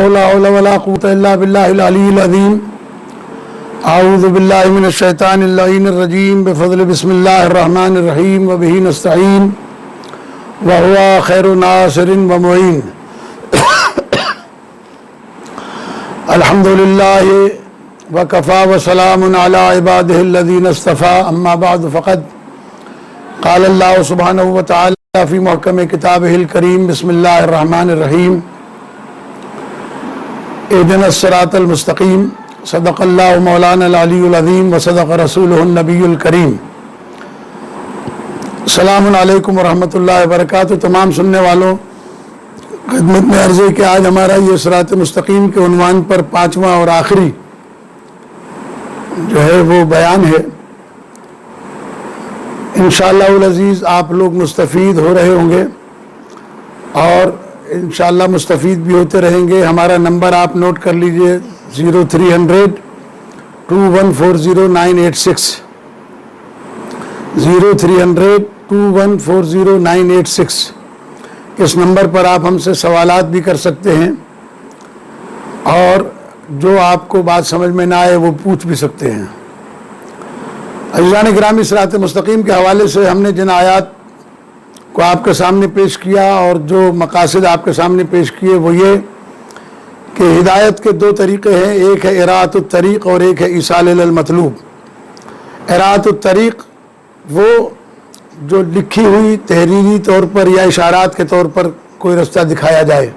لا حول ولا قوة إلا بالله العلي العظيم أعوذ بالله من الشيطان اللعين الرجيم بفضل بسم الله الرحمن الرحيم وبه نستعين وهو خير ناصر ومعين الحمد لله وكفى وسلام على عباده الذين اصطفى أما بعد فقد قال الله سبحانه وتعالى في محكم كتابه الكريم بسم الله الرحمن الرحيم اهدنا الصراط المستقيم صدق اللہ مولانا العلی العظیم وصدق رسولہ النبی الکریم. السلام علیکم ورحمۃ اللہ وبرکاتہ. تمام سننے والوں خدمت میں عرض ہے کہ آج ہمارا یہ صراط مستقیم کے عنوان پر پانچواں اور آخری جو ہے وہ بیان ہے. انشاءاللہ العزیز آپ لوگ مستفید ہو رہے ہوں گے اور انشاءاللہ مستفید بھی ہوتے رہیں گے. ہمارا نمبر آپ نوٹ کر لیجئے 0300-2140-986 0300-2140-986. اس نمبر پر آپ ہم سے سوالات بھی کر سکتے ہیں اور جو آپ کو بات سمجھ میں نہ آئے وہ پوچھ بھی سکتے ہیں. عزیزان گرامی، صراط مستقیم کے حوالے سے ہم نے جن آیات کو آپ کے سامنے پیش کیا اور جو مقاصد آپ کے سامنے پیش کیے وہ یہ کہ ہدایت کے دو طریقے ہیں، ایک ہے اراۃ الطریق اور ایک ہے ایصال المطلوب. اراۃ الطریق وہ جو لکھی ہوئی تحریری طور پر یا اشارات کے طور پر کوئی رستہ دکھایا جائے،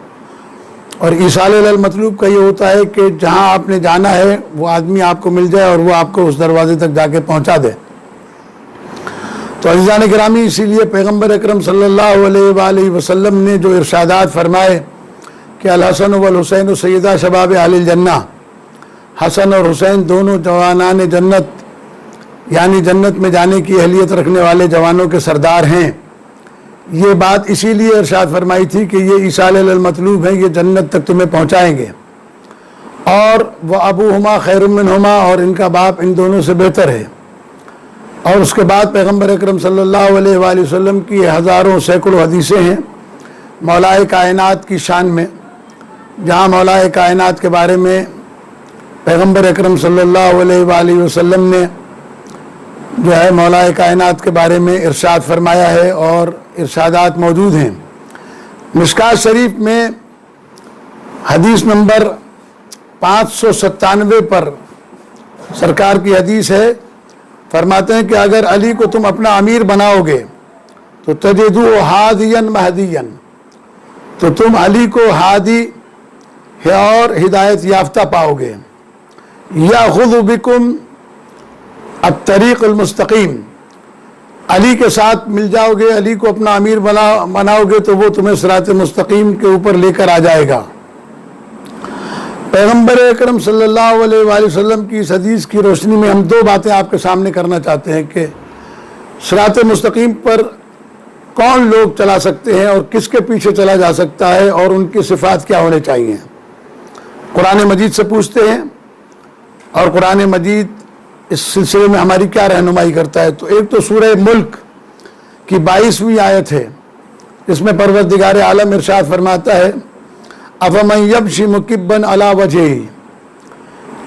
اور ایصال المطلوب کا یہ ہوتا ہے کہ جہاں آپ نے جانا ہے وہ آدمی آپ کو مل جائے اور وہ آپ کو اس دروازے تک جا کے پہنچا دے. تو عزیزان گرامی، اسی لیے پیغمبر اکرم صلی اللہ علیہ وآلہ وسلم نے جو ارشادات فرمائے کہ الحسن والحسین سیدہ شباب اہل الجنہ، حسن اور حسین دونوں جوانان جنت یعنی جنت میں جانے کی اہلیت رکھنے والے جوانوں کے سردار ہیں. یہ بات اسی لیے ارشاد فرمائی تھی کہ یہ ایصال المطلوب ہیں، یہ جنت تک تمہیں پہنچائیں گے. اور وہ ابوہما خیر منہما، اور ان کا باپ ان دونوں سے بہتر ہے. اور اس کے بعد پیغمبر اکرم صلی اللہ علیہ وآلہ وسلم کی ہزاروں سینکڑوں حدیثیں ہیں مولائے کائنات کی شان میں، جہاں مولائے کائنات کے بارے میں پیغمبر اکرم صلی اللہ علیہ وآلہ وسلم نے جو ہے مولائے کائنات کے بارے میں ارشاد فرمایا ہے اور ارشادات موجود ہیں. مشکات شریف میں حدیث نمبر 597 پر سرکار کی حدیث ہے، فرماتے ہیں کہ اگر علی کو تم اپنا امیر بناؤ گے تو تجدو ہادیاً مہدیاً، تو تم علی کو ہادی ہے اور ہدایت یافتہ پاؤ گے. یاخذ بکم الطریق المستقیم، علی کے ساتھ مل جاؤ گے، علی کو اپنا امیر بناؤ گے تو وہ تمہیں صراط مستقیم کے اوپر لے کر آ جائے گا. پیغمبر اکرم صلی اللہ علیہ وآلہ وسلم کی اس حدیث کی روشنی میں ہم دو باتیں آپ کے سامنے کرنا چاہتے ہیں کہ صراط مستقیم پر کون لوگ چلا سکتے ہیں اور کس کے پیچھے چلا جا سکتا ہے اور ان کی صفات کیا ہونے چاہیے. قرآن مجید سے پوچھتے ہیں اور قرآن مجید اس سلسلے میں ہماری کیا رہنمائی کرتا ہے. تو ایک تو سورہ ملک کی 22ویں آیت ہے، جس میں پروردگار عالم ارشاد فرماتا ہے افمن یمشی مکبا علی وجہہ،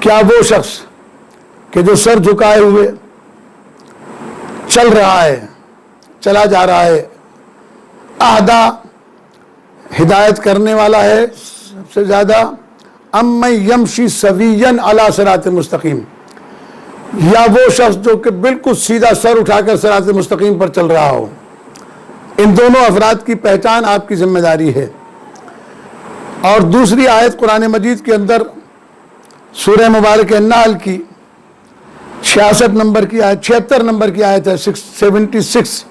کیا وہ شخص کہ جو سر جھکائے ہوئے چل رہا ہے، چلا جا رہا ہے، اہدی ہدایت کرنے والا ہے سب سے زیادہ، امن یمشی سویا علی صراط مستقیم، یا وہ شخص جو کہ بالکل سیدھا سر اٹھا کر صراط مستقیم پر چل رہا ہو. ان دونوں افراد کی پہچان آپ کی ذمہ داری ہے. اور دوسری آیت قرآن مجید کے اندر سورہ مبارک النحل کی 76 نمبر کی آیت 76 نمبر کی آیت ہے، 76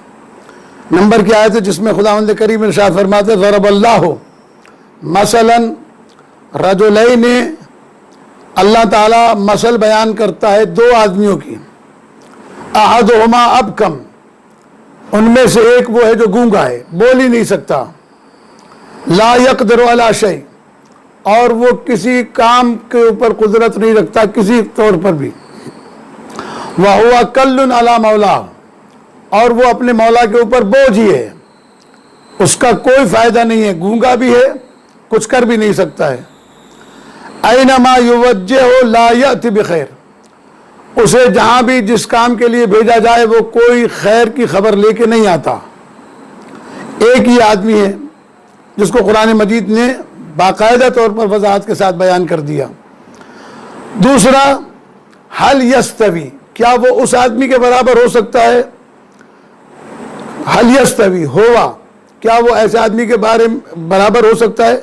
نمبر کی آیت ہے، جس میں خداوند کریم ارشاد فرماتے ضرب اللہ مثلا رجلین، اللہ تعالیٰ مثل بیان کرتا ہے دو آدمیوں کی، احدہما ابکم، ان میں سے ایک وہ ہے جو گونگا ہے، بول ہی نہیں سکتا، لا یقدر علی شیء، اور وہ کسی کام کے اوپر قدرت نہیں رکھتا کسی طور پر بھی، وَهُوَ کَلٌّ عَلَى مَوْلَاهُ، اور وہ اپنے مولا کے اوپر بوجھ ہی ہے، اس کا کوئی فائدہ نہیں ہے، گونگا بھی ہے، کچھ کر بھی نہیں سکتا ہے. اینما یوجہ لا یأتی بخیر، اسے جہاں بھی جس کام کے لیے بھیجا جائے وہ کوئی خیر کی خبر لے کے نہیں آتا۔ ایک ہی آدمی ہے جس کو قرآن مجید نے باقاعدہ طور پر وضاحت کے ساتھ بیان کر دیا۔ دوسرا، حل یستوی، کیا وہ اس آدمی کے برابر ہو سکتا ہے؟ حل یستوی ہوا، کیا وہ ایسے آدمی کے برابر ہو سکتا ہے؟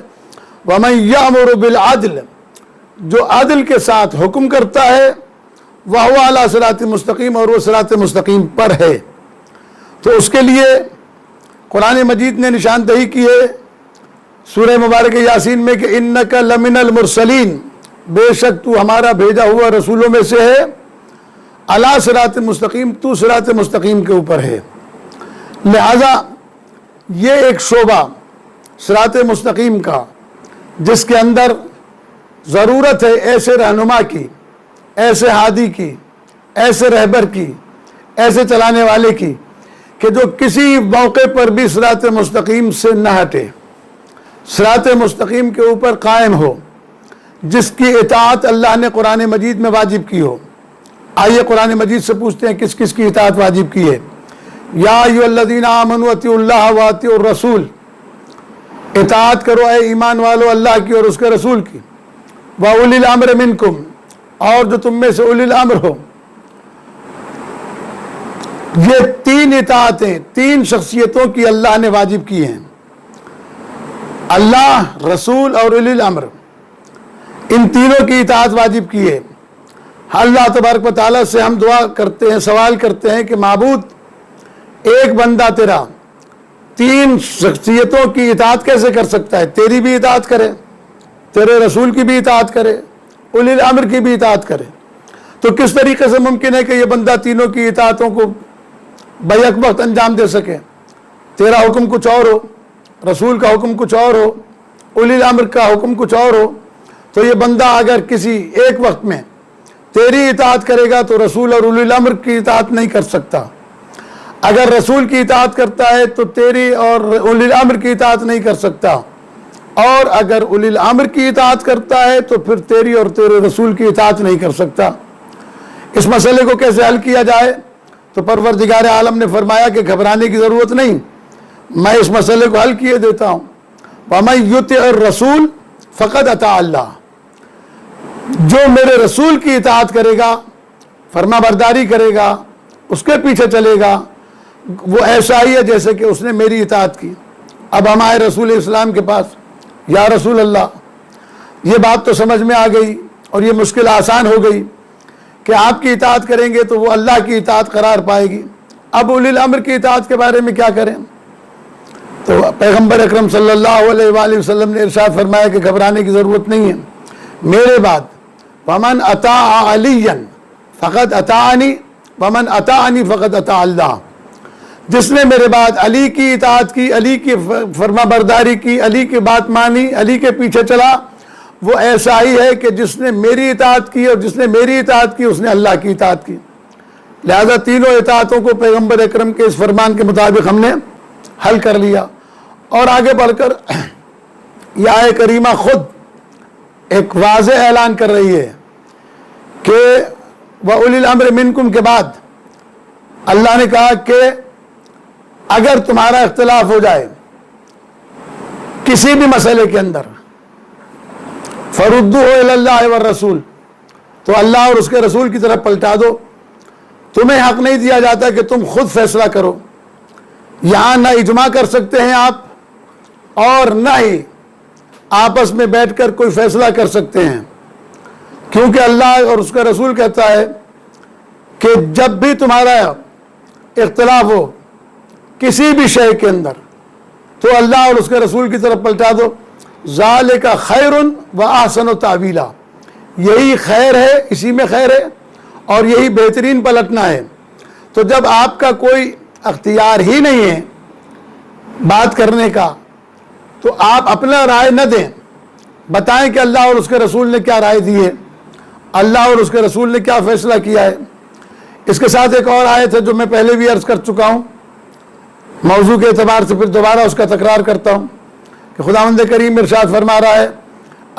وَمَن یَأْمُرُ بِالْعَدْلِ، جو عدل کے ساتھ حکم کرتا ہے، وَهُوَ عَلَىٰ صِرَاطٍ مستقیم، اور وہ صراط مستقیم پر ہے۔ تو اس کے لیے قرآن مجید نے نشاندہی کی ہے سورہ مبارک یاسین میں کہ اِنَّكَ لَمِنَ الْمُرْسَلِينَ، بے شک تو ہمارا بھیجا ہوا رسولوں میں سے ہے، عَلَىٰ صراط مستقیم، تو صراط مستقیم کے اوپر ہے۔ لہذا یہ ایک شعبہ صراط مستقیم کا جس کے اندر ضرورت ہے ایسے رہنما کی، ایسے ہادی کی، ایسے رہبر کی، ایسے چلانے والے کی کہ جو کسی موقع پر بھی صراط مستقیم سے نہ ہٹے، صراط مستقیم کے اوپر قائم ہو، جس کی اطاعت اللہ نے قرآن مجید میں واجب کی ہو۔ آئیے قرآن مجید سے پوچھتے ہیں کس کس کی اطاعت واجب کی ہے۔ یا ایھا الذین آمنوا اطیعوا اللہ واطیعوا الرسول، اطاعت کرو اے ایمان والو اللہ کی اور اس کے رسول کی۔ وَأُولِي الْأَمْرِ مِنْكُمْ، اور جو تم میں سے اولی الامر ہو۔ یہ تین اطاعتیں تین شخصیتوں کی اللہ نے واجب کی ہیں، اللہ، رسول اور اولی الامر، ان تینوں کی اطاعت واجب کی ہے۔ اللہ تبارک و تعالیٰ سے ہم دعا کرتے ہیں، سوال کرتے ہیں کہ معبود، ایک بندہ تیرا تین شخصیتوں کی اطاعت کیسے کر سکتا ہے؟ تیری بھی اطاعت کرے، تیرے رسول کی بھی اطاعت کرے، اولی الامر کی بھی اطاعت کرے، تو کس طریقے سے ممکن ہے کہ یہ بندہ تینوں کی اطاعتوں کو بیک وقت انجام دے سکے؟ تیرا حکم کچھ اور ہو، رسول کا حکم کچھ اور ہو، اولی الامر کا حکم کچھ اور ہو، تو یہ بندہ اگر کسی ایک وقت میں تیری اطاعت کرے گا تو رسول اور اولی الامر کی اطاعت نہیں کر سکتا، اگر رسول کی اطاعت کرتا ہے تو تیری اور اولی الامر کی اطاعت نہیں کر سکتا، اور اگر اولی الامر کی اطاعت کرتا ہے تو پھر تیری اور تیرے رسول کی اطاعت نہیں کر سکتا۔ اس مسئلے کو کیسے حل کیا جائے؟ تو پروردگار عالم نے فرمایا کہ گھبرانے کی ضرورت نہیں، میں اس مسئلے کو حل کیے دیتا ہوں۔ وَمَن یُطِعِ الرَّسُولَ فَقَدْ اطاع اللہ، جو میرے رسول کی اطاعت کرے گا، فرما برداری کرے گا، اس کے پیچھے چلے گا، وہ ایسا ہی ہے جیسے کہ اس نے میری اطاعت کی۔ اب ہم آئے رسول اسلام کے پاس، یا رسول اللہ، یہ بات تو سمجھ میں آ گئی اور یہ مشکل آسان ہو گئی کہ آپ کی اطاعت کریں گے تو وہ اللہ کی اطاعت قرار پائے گی، اب اولی الامر کی اطاعت کے بارے میں کیا کریں؟ تو پیغمبر اکرم صلی اللہ علیہ وآلہ وسلم نے ارشاد فرمایا کہ گھبرانے کی ضرورت نہیں ہے، میرے بعد وَمَنْ أَطَاعَ عَلِيًّا فَقَدْ أَطَاعَنِي وَمَنْ أَطَاعَنِي فَقَدْ أَطَاعَ اللَّهَ، جس نے میرے بعد علی کی اطاعت کی، علی کی فرما برداری کی، علی کی بات مانی، علی کے پیچھے چلا، وہ ایسا ہی ہے کہ جس نے میری اطاعت کی، اور جس نے میری اطاعت کی اس نے اللہ کی اطاعت کی۔ لہذا تینوں اطاعتوں کو پیغمبر اکرم کے اس فرمان کے مطابق ہم نے حل کر لیا۔ اور آگے بڑھ کر یہ آیہ کریمہ خود ایک واضح اعلان کر رہی ہے کہ وَأُولِي الْأَمْرِ مِنْكُمْ کے بعد اللہ نے کہا کہ اگر تمہارا اختلاف ہو جائے کسی بھی مسئلے کے اندر، فَرُدُّوهُ إِلَى اللَّهِ وَالرَّسُولِ، تو اللہ اور اس کے رسول کی طرف پلٹا دو۔ تمہیں حق نہیں دیا جاتا کہ تم خود فیصلہ کرو، یہاں نہ اجماع کر سکتے ہیں آپ اور نہ ہی آپس میں بیٹھ کر کوئی فیصلہ کر سکتے ہیں، کیونکہ اللہ اور اس کا رسول کہتا ہے کہ جب بھی تمہارا اختلاف ہو کسی بھی شے کے اندر تو اللہ اور اس کے رسول کی طرف پلٹا دو۔ ذالک خیر و احسن تاویلا، یہی خیر ہے، اسی میں خیر ہے اور یہی بہترین پلٹنا ہے۔ تو جب آپ کا کوئی اختیار ہی نہیں ہے بات کرنے کا تو آپ اپنا رائے نہ دیں، بتائیں کہ اللہ اور اس کے رسول نے کیا رائے دی ہے، اللہ اور اس کے رسول نے کیا فیصلہ کیا ہے۔ اس کے ساتھ ایک اور آیت ہے جو میں پہلے بھی عرض کر چکا ہوں، موضوع کے اعتبار سے پھر دوبارہ اس کا تکرار کرتا ہوں کہ خداوند کریم ارشاد فرما رہا ہے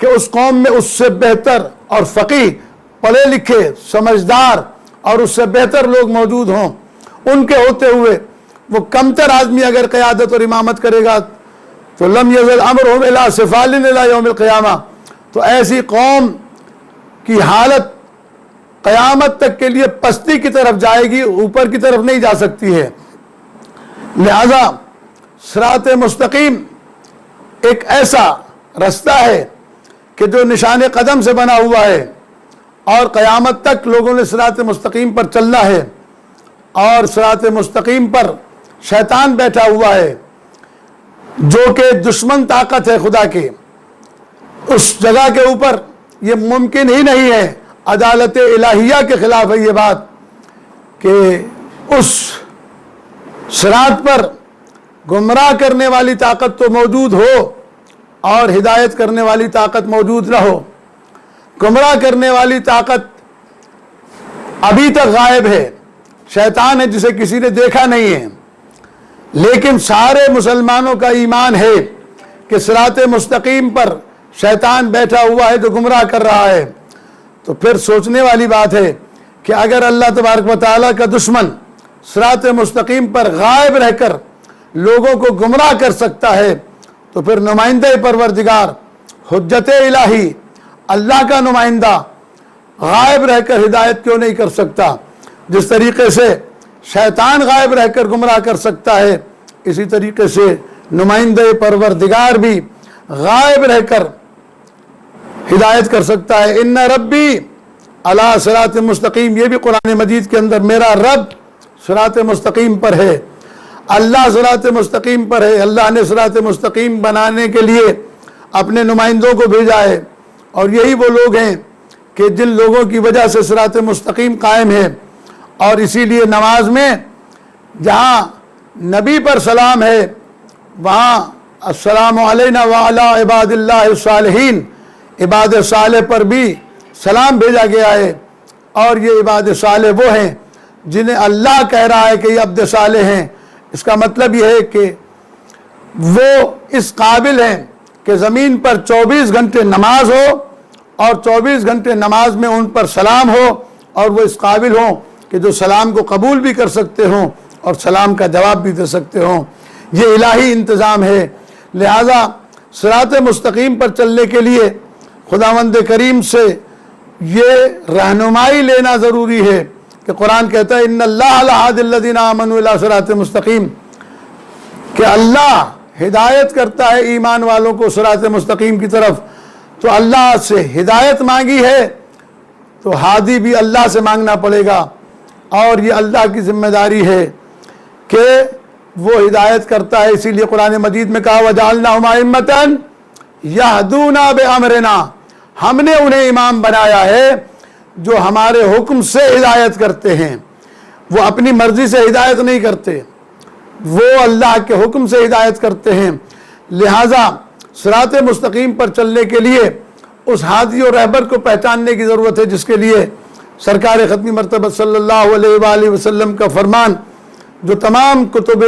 کہ اس قوم میں اس سے بہتر اور فقیہ، پڑھے لکھے، سمجھدار اور اس سے بہتر لوگ موجود ہوں، ان کے ہوتے ہوئے وہ کمتر آدمی اگر قیادت اور امامت کرے گا تو لم یزل امرہم الی سفال الی یوم القیامہ، تو ایسی قوم کی حالت قیامت تک کے لیے پستی کی طرف جائے گی، اوپر کی طرف نہیں جا سکتی ہے۔ لہذا صراط مستقیم ایک ایسا رستہ ہے کہ جو نشان قدم سے بنا ہوا ہے، اور قیامت تک لوگوں نے صراط مستقیم پر چلنا ہے، اور صراط مستقیم پر شیطان بیٹھا ہوا ہے جو کہ دشمن طاقت ہے خدا کے، اس جگہ کے اوپر یہ ممکن ہی نہیں ہے، عدالت الہیہ کے خلاف ہے یہ بات کہ اس صراط پر گمراہ کرنے والی طاقت تو موجود ہو اور ہدایت کرنے والی طاقت موجود نہ ہو۔ گمراہ کرنے والی طاقت ابھی تک غائب ہے، شیطان ہے جسے کسی نے دیکھا نہیں ہے، لیکن سارے مسلمانوں کا ایمان ہے کہ صراط مستقیم پر شیطان بیٹھا ہوا ہے جو گمراہ کر رہا ہے۔ تو پھر سوچنے والی بات ہے کہ اگر اللہ تبارک و تعالیٰ کا دشمن صراط مستقیم پر غائب رہ کر لوگوں کو گمراہ کر سکتا ہے تو پھر نمائندہ پروردگار، حجت الہی، اللہ کا نمائندہ غائب رہ کر ہدایت کیوں نہیں کر سکتا؟ جس طریقے سے شیطان غائب رہ کر گمراہ کر سکتا ہے، اسی طریقے سے نمائندہ پروردگار بھی غائب رہ کر ہدایت کر سکتا ہے۔ ان ربی علی صراط مستقیم، یہ بھی قرآن مجید کے اندر میرا رب صراط مستقیم پر ہے، اللہ صراط مستقیم پر ہے۔ اللہ نے صراط مستقیم بنانے کے لیے اپنے نمائندوں کو بھیجا ہے، اور یہی وہ لوگ ہیں کہ جن لوگوں کی وجہ سے صراط مستقیم قائم ہے۔ اور اسی لیے نماز میں جہاں نبی پر سلام ہے وہاں السلام علینا وعلی عباد اللہ الصالحین، عباد صالح پر بھی سلام بھیجا گیا ہے، اور یہ عباد صالح وہ ہیں جنہیں اللہ کہہ رہا ہے کہ یہ عبد صالح ہیں۔ اس کا مطلب یہ ہے کہ وہ اس قابل ہیں کہ زمین پر 24 گھنٹے نماز ہو، اور 24 گھنٹے نماز میں ان پر سلام ہو، اور وہ اس قابل ہوں کہ جو سلام کو قبول بھی کر سکتے ہوں اور سلام کا جواب بھی دے سکتے ہوں۔ یہ الہی انتظام ہے۔ لہذا صراط مستقیم پر چلنے کے لیے خداوند کریم سے یہ رہنمائی لینا ضروری ہے کہ قرآن کہتا ہے ان اللہ لہادی الذین آمنوا الی صراط مستقیم، کہ اللہ ہدایت کرتا ہے ایمان والوں کو صراط مستقیم کی طرف۔ تو اللہ سے ہدایت مانگی ہے تو ہادی بھی اللہ سے مانگنا پڑے گا، اور یہ اللہ کی ذمہ داری ہے کہ وہ ہدایت کرتا ہے۔ اسی لیے قرآن مجید میں کہا وَجَعَلْنَاهُمْ أَئِمَّةً يَهْدُونَ بِأَمْرِنَا، ہم نے انہیں امام بنایا ہے جو ہمارے حکم سے ہدایت کرتے ہیں۔ وہ اپنی مرضی سے ہدایت نہیں کرتے، وہ اللہ کے حکم سے ہدایت کرتے ہیں۔ لہٰذا صراط مستقیم پر چلنے کے لیے اس ہادی اور رہبر کو پہچاننے کی ضرورت ہے، جس کے لیے سرکار ختمی مرتبہ صلی اللہ علیہ وآلہ وسلم کا فرمان جو تمام کتب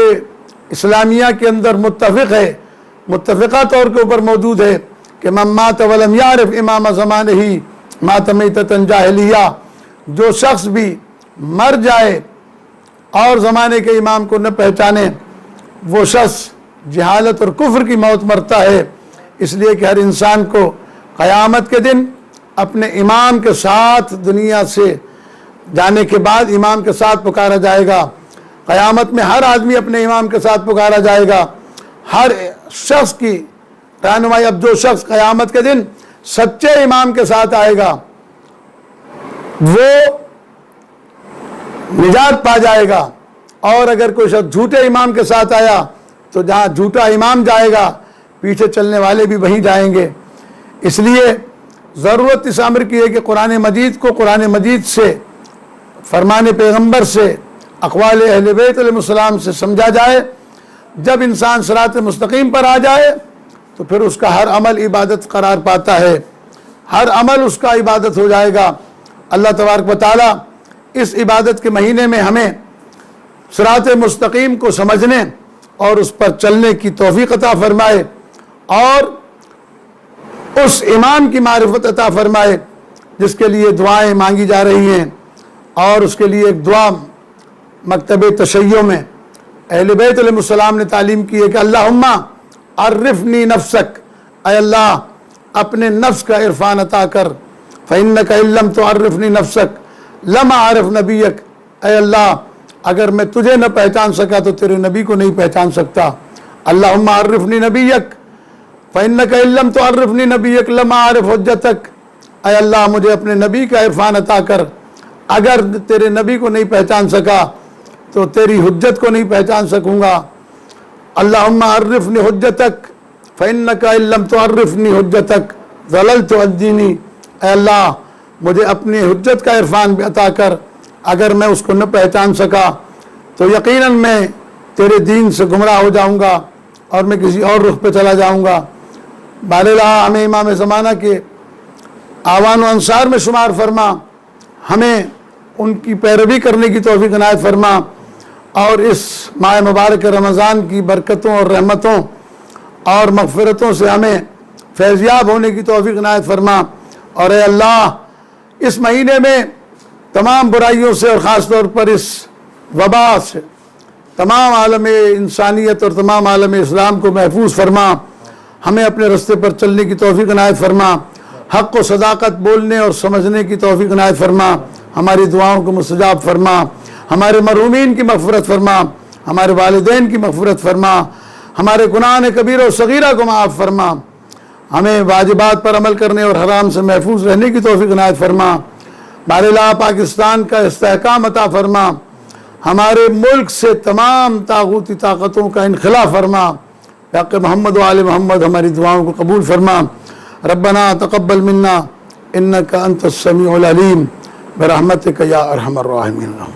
اسلامیہ کے اندر متفق ہے، متفقہ طور کے اوپر موجود ہے کہ من مات ولم یعرف امام زمانہ مات میتۃ جاہلیہ، جو شخص بھی مر جائے اور زمانے کے امام کو نہ پہچانے وہ شخص جہالت اور کفر کی موت مرتا ہے۔ اس لیے کہ ہر انسان کو قیامت کے دن اپنے امام کے ساتھ دنیا سے جانے کے بعد امام کے ساتھ پکارا جائے گا۔ قیامت میں ہر آدمی اپنے امام کے ساتھ پکارا جائے گا، ہر شخص کی رہنمائی۔ اب جو شخص قیامت کے دن سچے امام کے ساتھ آئے گا وہ نجات پا جائے گا، اور اگر کوئی شخص جھوٹے امام کے ساتھ آیا تو جہاں جھوٹا امام جائے گا پیچھے چلنے والے بھی وہیں جائیں گے۔ اس لیے ضرورت اس امر کی ہے کہ قرآن مجید کو قرآن مجید سے، فرمان پیغمبر سے، اقوال اہل بیت علیہ السلام سے سمجھا جائے۔ جب انسان صراط مستقیم پر آ جائے تو پھر اس کا ہر عمل عبادت قرار پاتا ہے، ہر عمل اس کا عبادت ہو جائے گا۔ اللہ تبارک و تعالیٰ اس عبادت کے مہینے میں ہمیں صراط مستقیم کو سمجھنے اور اس پر چلنے کی توفیق عطا فرمائے، اور اس ایمان کی معرفت عطا فرمائے جس کے لیے دعائیں مانگی جا رہی ہیں، اور اس کے لیے ایک دعا مکتب تشیع میں اہل بیت علیہ السلام نے تعلیم کی ہے کہ اللہم عرفنی نفسک، اے اللہ اپنے نفس کا عرفان عطا کر، فإنک ان لم تعرفنی نفسک لم اعرف نبیک، اے اللہ اگر میں تجھے نہ پہچان سکا تو تیرے نبی کو نہیں پہچان سکتا۔ اللہم عرفنی نبیک فإنک ان لم تعرفنی نبیک لم اعرف حجتک، اے اللہ مجھے اپنے نبی کا عرفان عطا کر، اگر تیرے نبی کو نہیں پہچان سکا تو تیری حجت کو نہیں پہچان سکوں گا۔ اللہم عرفنی حجتک فإنک ان لم تعرفنی حجتک ضللت عن دینی، اے اللہ مجھے اپنی حجت کا عرفان بھی عطا کر، اگر میں اس کو نہ پہچان سکا تو یقیناً میں تیرے دین سے گمراہ ہو جاؤں گا اور میں کسی اور رخ پہ چلا جاؤں گا۔ بہرحال ہمیں امام زمانہ کے آوان و انصار میں شمار فرما، ہمیں ان کی پیروی کرنے کی توفیق عنایت فرما، اور اس ماہ مبارک رمضان کی برکتوں اور رحمتوں اور مغفرتوں سے ہمیں فیضیاب ہونے کی توفیق عنایت فرما۔ اور اے اللہ اس مہینے میں تمام برائیوں سے اور خاص طور پر اس وبا سے تمام عالم انسانیت اور تمام عالم اسلام کو محفوظ فرما، ہمیں اپنے رستے پر چلنے کی توفیق عنایت فرما، حق و صداقت بولنے اور سمجھنے کی توفیق عنایت فرما، ہماری دعاؤں کو مستجاب فرما، ہمارے مرحومین کی مغفرت فرما، ہمارے والدین کی مغفرت فرما، ہمارے گناہ کبیرہ و صغیرہ کو معاف فرما، ہمیں واجبات پر عمل کرنے اور حرام سے محفوظ رہنے کی توفیق عنایت فرما۔ بہرحال پاکستان کا استحکام عطا فرما، ہمارے ملک سے تمام طاغوتی طاقتوں کا انخلا فرما، حق محمد و آل محمد ہماری دعاؤں کو قبول فرما۔ ربنا تقبل منا انک انت السمیع العلیم برحمتک یا ارحم الراحمین۔